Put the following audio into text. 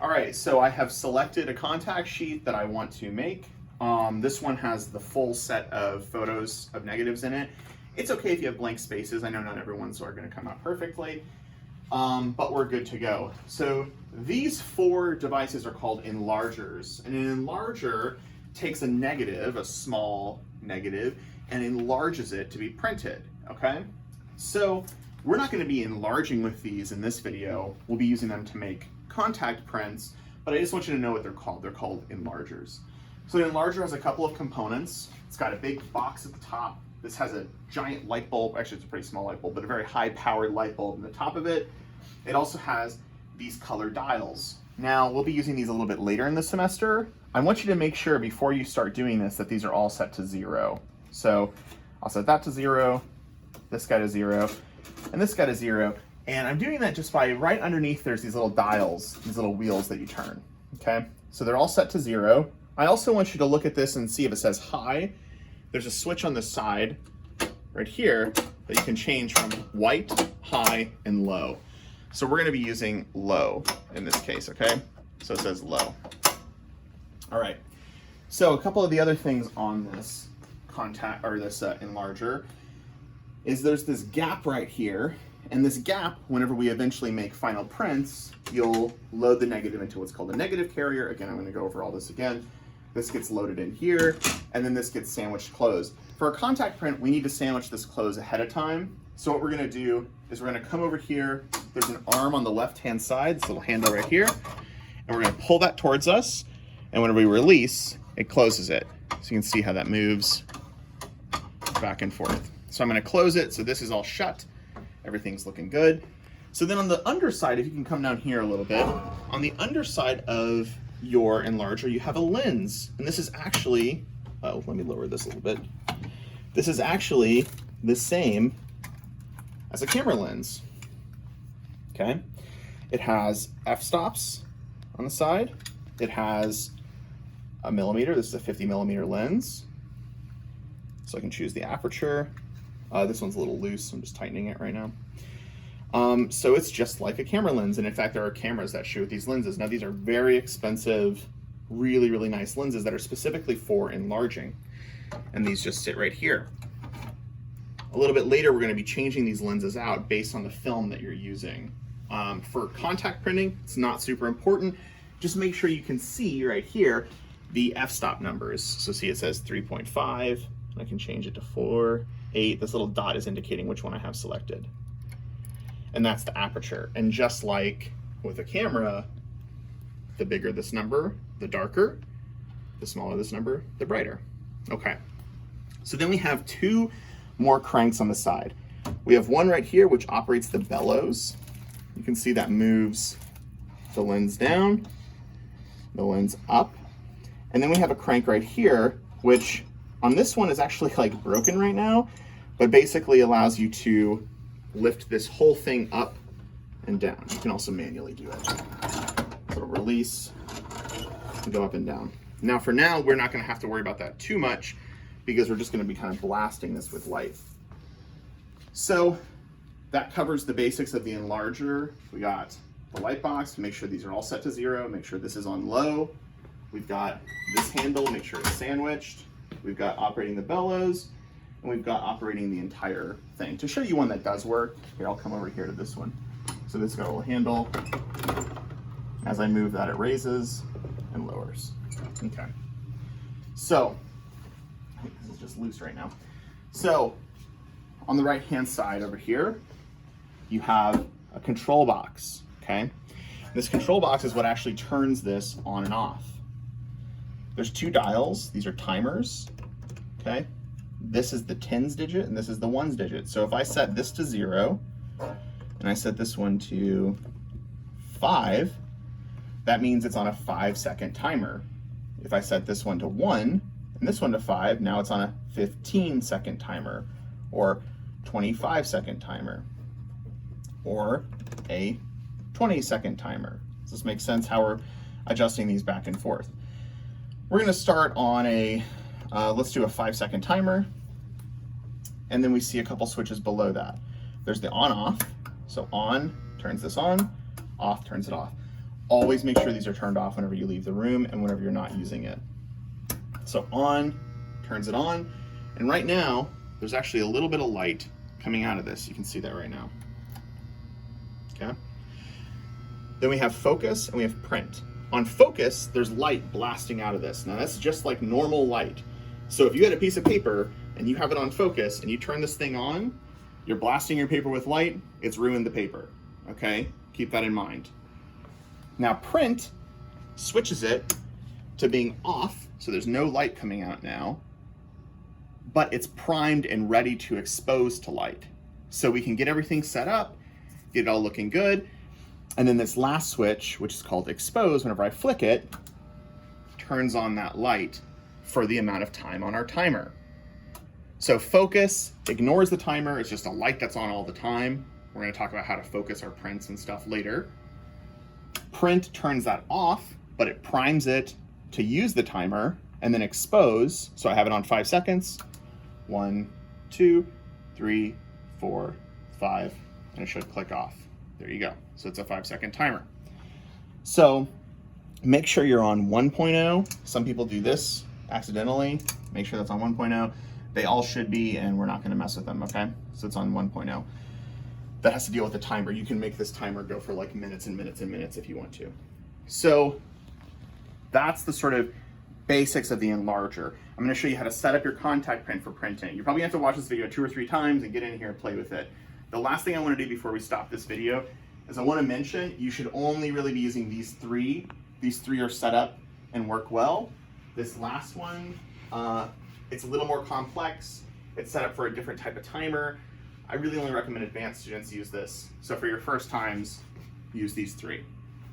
All right, so I have selected a contact sheet that I want to make. This one has the full set of photos of negatives in it. It's okay if you have blank spaces. I know not everyone's are going to come out perfectly, but we're good to go. So these 4 devices are called enlargers. And an enlarger takes a negative, a small negative, and enlarges it to be printed, okay? So we're not going to be enlarging with these in this video. We'll be using them to make contact prints, but I just want you to know what they're called. They're called enlargers. So an enlarger has a couple of components. It's got a big box at the top. This has a giant light bulb. Actually, it's a pretty small light bulb, but a very high-powered light bulb in the top of it. It also has these color dials. Now, we'll be using these a little bit later in the semester. I want you to make sure before you start doing this that these are all set to 0. So I'll set that to 0, this guy to 0, and this guy to 0. And I'm doing that just by right underneath there's these little dials, these little wheels that you turn, okay? So they're all set to 0. I also want you to look at this and see if it says high. There's a switch on the side right here that you can change from white, high, and low. So we're gonna be using low in this case, okay? So it says low. All right, so a couple of the other things on this contact, or this enlarger, is there's this gap right here, and this gap, whenever we eventually make final prints, you'll load the negative into what's called a negative carrier. Again, I'm gonna go over all this again. This gets loaded in here, and then this gets sandwiched closed. For a contact print, we need to sandwich this close ahead of time. So what we're gonna do is we're gonna come over here. There's an arm on the left-hand side, this little handle right here, and we're gonna pull that towards us, and when we release, it closes it. So you can see how that moves back and forth. So I'm gonna close it, so this is all shut. Everything's looking good. So then on the underside, if you can come down here a little bit, on the underside of your enlarger, you have a lens. And this is actually, oh, let me lower this a little bit. This is actually the same as a camera lens, okay? It has f-stops on the side. It has a millimeter. This is a 50mm lens. So I can choose the aperture. This one's a little loose. I'm just tightening it right now. So it's just like a camera lens. And in fact, there are cameras that shoot these lenses. Now, these are very expensive, really, really nice lenses that are specifically for enlarging. And these just sit right here. A little bit later, we're going to be changing these lenses out based on the film that you're using. For contact printing, it's not super important. Just make sure you can see right here the f-stop numbers. So see, it says 3.5. I can change it to 4, 8. This little dot is indicating which one I have selected. And that's the aperture. And just like with a camera, the bigger this number, the darker. The smaller this number, the brighter. Okay. So then we have 2 more cranks on the side. We have one right here, which operates the bellows. You can see that moves the lens down, the lens up. And then we have a crank right here, which on this one is actually like broken right now, but basically allows you to lift this whole thing up and down. You can also manually do it. So it'll release and go up and down. Now for now, we're not gonna have to worry about that too much because we're just gonna be kind of blasting this with light. So that covers the basics of the enlarger. We got the light box to make sure these are all set to 0, make sure this is on low. We've got this handle, make sure it's sandwiched. We've got operating the bellows, and we've got operating the entire thing. To show you one that does work, here, I'll come over here to this one. So this has got a little handle. As I move that, it raises and lowers. Okay. So, I think this is just loose right now. So, on the right-hand side over here, you have a control box, okay? This control box is what actually turns this on and off. There's 2 dials. These are timers, okay? This is the tens digit and this is the ones digit. So if I set this to 0 and I set this one to 5, that means it's on a 5-second timer. If I set this one to 1 and this one to 5, now it's on a 15-second timer, or 25-second timer, or a 20-second timer. Does this make sense how we're adjusting these back and forth? We're gonna start on a, let's do a 5-second timer, and then we see a couple switches below that. There's the on-off, so on turns this on, off turns it off. always make sure these are turned off whenever you leave the room and whenever you're not using it. So on, turns it on, and right now, there's actually a little bit of light coming out of this. You can see that right now. Okay. Then we have focus and we have print. On focus, there's light blasting out of this. Now that's just like normal light. So if you had a piece of paper and you have it on focus and you turn this thing on, you're blasting your paper with light, it's ruined the paper, okay? Keep that in mind. Now print switches it to being off, so there's no light coming out now, but it's primed and ready to expose to light. So we can get everything set up, get it all looking good, and then this last switch, which is called expose, whenever I flick it, turns on that light for the amount of time on our timer. So focus ignores the timer, it's just a light that's on all the time. We're gonna talk about how to focus our prints and stuff later. Print turns that off, but it primes it to use the timer, and then expose, so I have it on 5 seconds. 1, 2, 3, 4, 5, and it should click off. There you go. So it's a 5-second timer. So make sure you're on 1.0. Some people do this accidentally. Make sure that's on 1.0. They all should be, and we're not gonna mess with them, okay? So it's on 1.0. That has to deal with the timer. You can make this timer go for like minutes and minutes and minutes if you want to. So that's the sort of basics of the Enlarger. I'm gonna show you how to set up your contact print for printing. You probably have to watch this video 2 or 3 times and get in here and play with it. The last thing I wanna do before we stop this video is I wanna mention you should only really be using these 3. These 3 are set up and work well. This last one, it's a little more complex. It's set up for a different type of timer. I really only recommend advanced students use this. So for your first times, use these 3.